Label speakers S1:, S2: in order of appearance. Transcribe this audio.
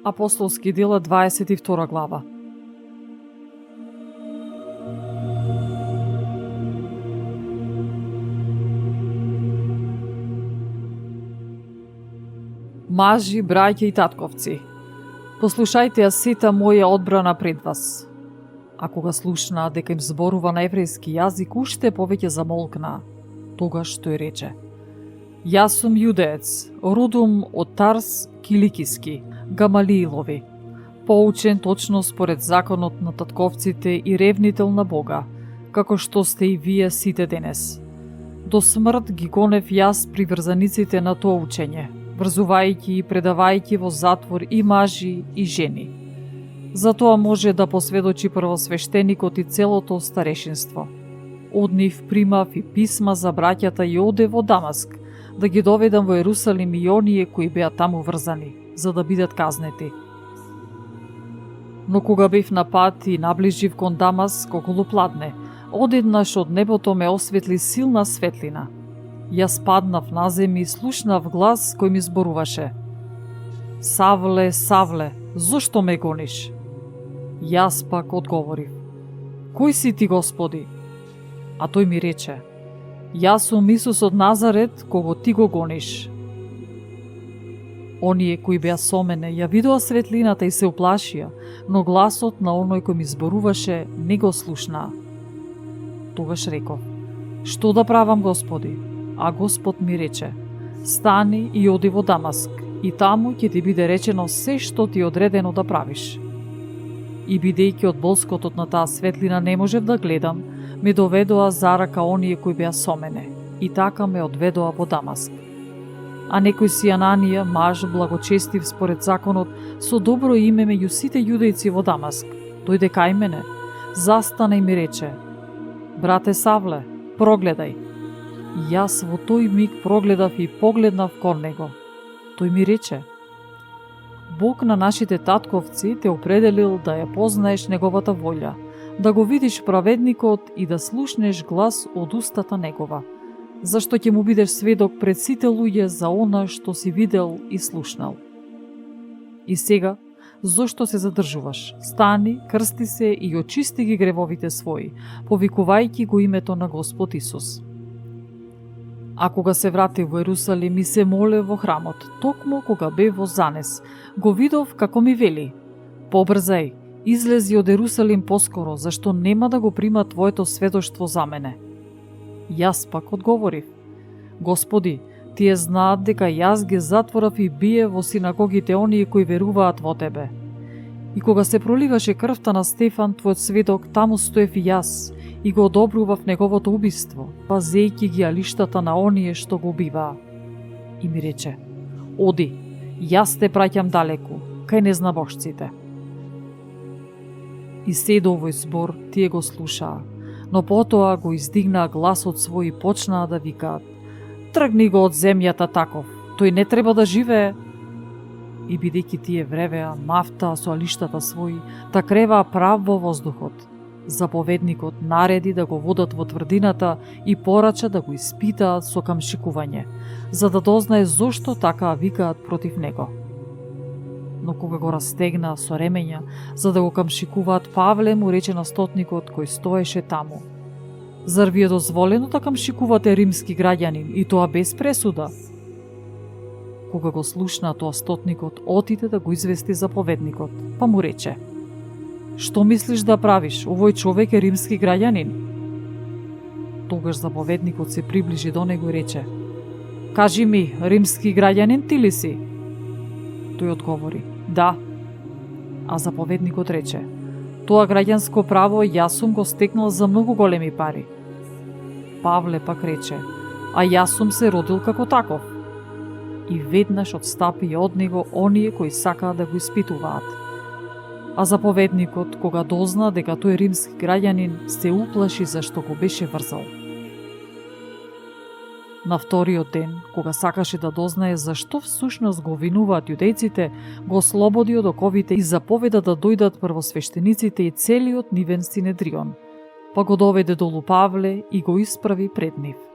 S1: Апостолски дела 22 глава. Мажи, браќа и татковци, послушајте ја сета моја одбрана пред вас. А кога слушнаа дека им зборува на еврејски јазик, уште повеќе замолкнаа. Тогаш тој рече: Јас сум јудеец, родом од Тарс Киликиски, Гамалиилови, поучен точно според законот на татковците и ревнител на Бога, како што сте и вие сите денес. До смрт ги гонев јас приврзаниците на тоа учење, врзувајќи и предавајќи во затвор и мажи и жени. За тоа може да посведочи првосвештеникот и целото старешинство. Од нив примав и писма за браќата и оде во Дамаск, да ги доведам во Ерусалим и оние кои беа таму врзани, за да бидат казнети. Но кога бев на пат и наближив кон Дамаск околу пладне, одеднаш од небото ме осветли силна светлина. Јас паднав на земја и слушнав глас кој ми зборуваше: Савле, Савле, зошто ме гониш? Јас пак одговорив: Кој си ти, Господи? А тој ми рече: Јас сум Исус од Назарет, кого ти го гониш. Оние кои беа со мене ја видоа светлината и се уплашија, но гласот на оној кој ми зборуваше не го слушнаа. Тогаш реков: Што да правам, Господи? А Господ ми рече: Стани и оди во Дамаск, и таму ќе ти биде речено се што ти е одредено да правиш. И бидејќи од блскотот на таа светлина не можев да гледам, ме доведоа за рака оние кои беа со мене, и така ме одведоа во Дамаск. А некој си Ананија, маж благочестив според законот, со добро име меѓу сите јудејци во Дамаск, дојде кај мене, застана и ми рече: Брате Савле, прогледај. И јас во тој миг прогледав и погледнав кон него. Тој ми рече: Бог на нашите татковци те определил да ја познаеш неговата волја, да го видиш праведникот и да слушнеш глас од устата негова, зашто ќе му бидеш сведок пред сите луѓе за она што си видел и слушнал. И сега, зошто се задржуваш? Стани, крсти се и очисти ги гревовите своји, повикувајќи го името на Господ Исус. А кога се врати во Ерусалим и се моле во храмот, токму кога бев во Занес, го видов како ми вели: Побрзај, излези од Ерусалим поскоро, зашто нема да го прима твоето сведоштво за мене. Јас пак одговорив: Господи, тие знаат дека јас ги затворав и бие во синагогите оние кои веруваат во Тебе. И кога се проливаше крвта на Стефан, твојот сведок, таму стоев и јас, и го одобрував неговото убиство, пазејќи ги алиштата на оние што го убиваа. И ми рече: Оди, јас те праќам далеку, кај незнабожците. И седо овој збор тие го слушаа, но потоа го издигнаа гласот свој и почнаа да викаат: Тргни го од земјата таков, тој не треба да живее. И бидејќи тие вревеа, мафтаа со алиштата своји, та креваа прав во воздухот, заповедникот нареди да го водат во тврдината и порача да го испитаат со камшикување, за да дознае зошто така викаат против него. Но кога го растегнаа со ремења, за да го камшикуваат, Павле му рече на стотникот кој стоеше таму: Зар ви е дозволено да камшикувате римски граѓанин и тоа без пресуда? Кога го слушна тоа, стотникот отиде да го извести заповедникот, па му рече: Што мислиш да правиш? Овој човек е римски граѓанин. Тогаш заповедникот се приближи до него и рече: Кажи ми, римски граѓанин ти ли си? Тој одговори: Да. А заповедникот рече: Тоа граѓанско право јас сум го стекнал за многу големи пари. Павле пак рече: А јас сум се родил како таков. И веднаш отстапи од него оние кои сакаа да го испитуваат. А заповедникот, кога дозна дека тој е римски граѓанин, се уплаши зашто го беше врзал. На вториот ден, кога сакаше да дознае зашто всушност го винуваат јудејците, го ослободи од оковите и заповеда да дојдат првосвештениците и целиот нивен синедрион, па го доведе долу Павле и го исправи пред нив.